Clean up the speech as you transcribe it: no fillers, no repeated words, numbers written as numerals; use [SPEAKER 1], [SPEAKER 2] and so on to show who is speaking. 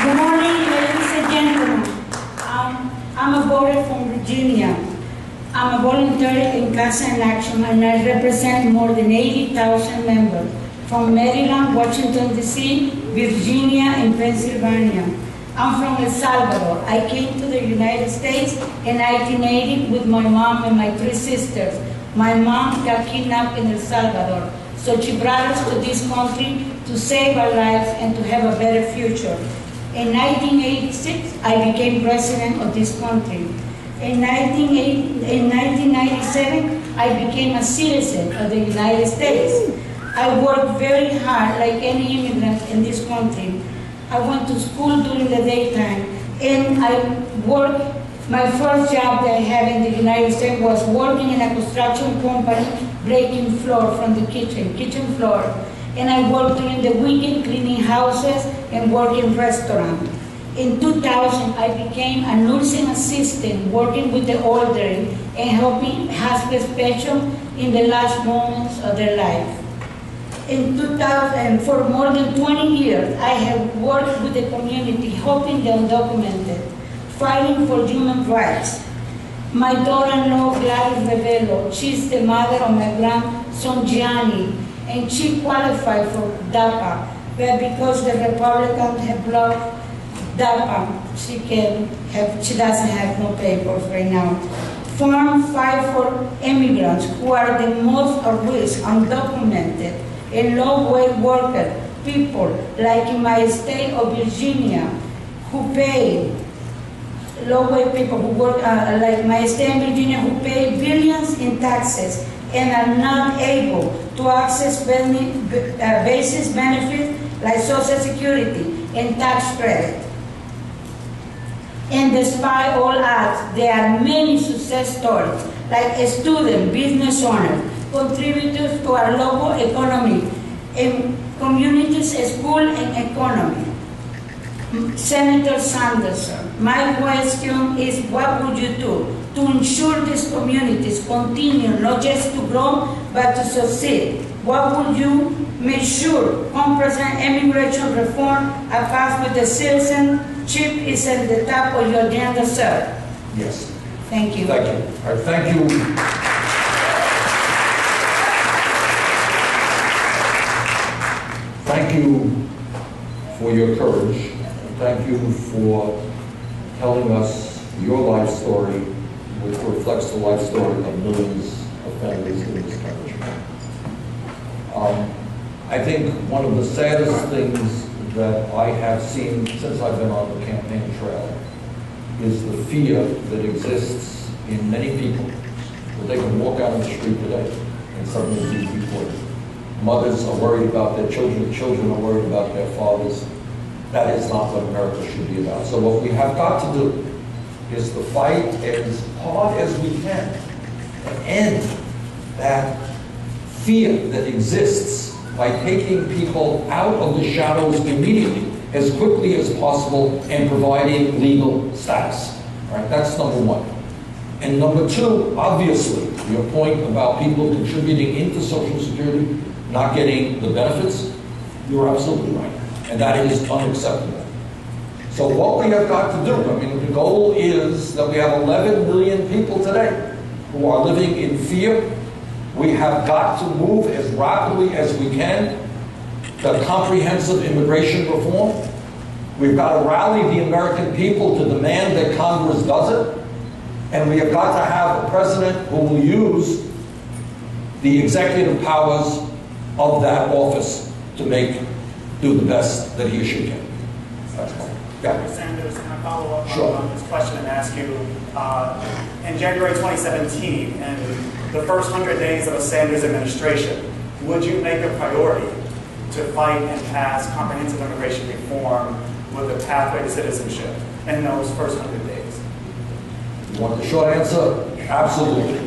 [SPEAKER 1] Good morning, ladies and gentlemen. I'm a voter from Virginia. I'm a volunteer in Casa en Action, and I represent more than 80,000 members from Maryland, Washington, D.C., Virginia, and Pennsylvania. I'm from El Salvador. I came to the United States in 1980 with my mom and my 3 sisters. My mom got kidnapped in El Salvador, so she brought us to this country to save our lives and to have a better future. In 1986, I became president of this country. In 1997, I became a citizen of the United States. I worked very hard like any immigrant in this country. I went to school during the daytime, and I worked. My first job that I had in the United States was working in a construction company, breaking floor from the kitchen floor. And I worked during the weekend cleaning houses and working restaurants. In 2000, I became a nursing assistant working with the elderly and helping hospice patients in the last moments of their life. In 2000, for more than 20 years, I have worked with the community, helping the undocumented, fighting for human rights. My daughter-in-law, Gladys Revelo, she's the mother of my grandson, Gianni, and she qualified for DAPA, but because the Republicans have blocked DAPA, she doesn't have no papers right now. Farm Fight for Immigrants, who are the most at risk, undocumented, and low-wage workers, people like in my state of Virginia, who pay low-wage people who work, like my state in Virginia, who pay billions in taxes and are not able to access basic benefits like Social Security and tax credit. And despite all odds, there are many success stories, like a student, business owners, contributors to our local economy, and communities, school, and economy. Senator Sanderson, my question is, what would you do to ensure these communities continue not just to grow, but to succeed? What would you make sure comprehensive immigration reform are passed with the citizenship is at the top of your agenda, sir?
[SPEAKER 2] Yes.
[SPEAKER 1] Thank you.
[SPEAKER 2] Thank you. All right, thank you. Thank you for your courage. Thank you for telling us your life story, which reflects the life story of millions of families in this country. I think one of the saddest things that I have seen since I've been on the campaign trail is the fear that exists in many people that they can walk out on the street today and suddenly be deported. Mothers are worried about their children, children are worried about their fathers. That is not what America should be about. So what we have got to do is to fight as hard as we can and end that fear that exists by taking people out of the shadows immediately, as quickly as possible, and providing legal status. All right, that's number one. And number two, obviously, your point about people contributing into Social Security, not getting the benefits, you're absolutely right. And that is unacceptable. So what we have got to do, I mean, the goal is that we have 11 million people today who are living in fear. We have got to move as rapidly as we can to comprehensive immigration reform. We've got to rally the American people to demand that Congress does it. And we have got to have a president who will use the executive powers of that office to do the best that he or she can. That's all.
[SPEAKER 3] Dr. Sanders, can I follow up
[SPEAKER 2] Sure.
[SPEAKER 3] on this question and ask you, in January 2017, and the first 100 days of a Sanders administration, would you make a priority to fight and pass comprehensive immigration reform with a pathway to citizenship in those first 100 days?
[SPEAKER 2] You want the short answer? Absolutely.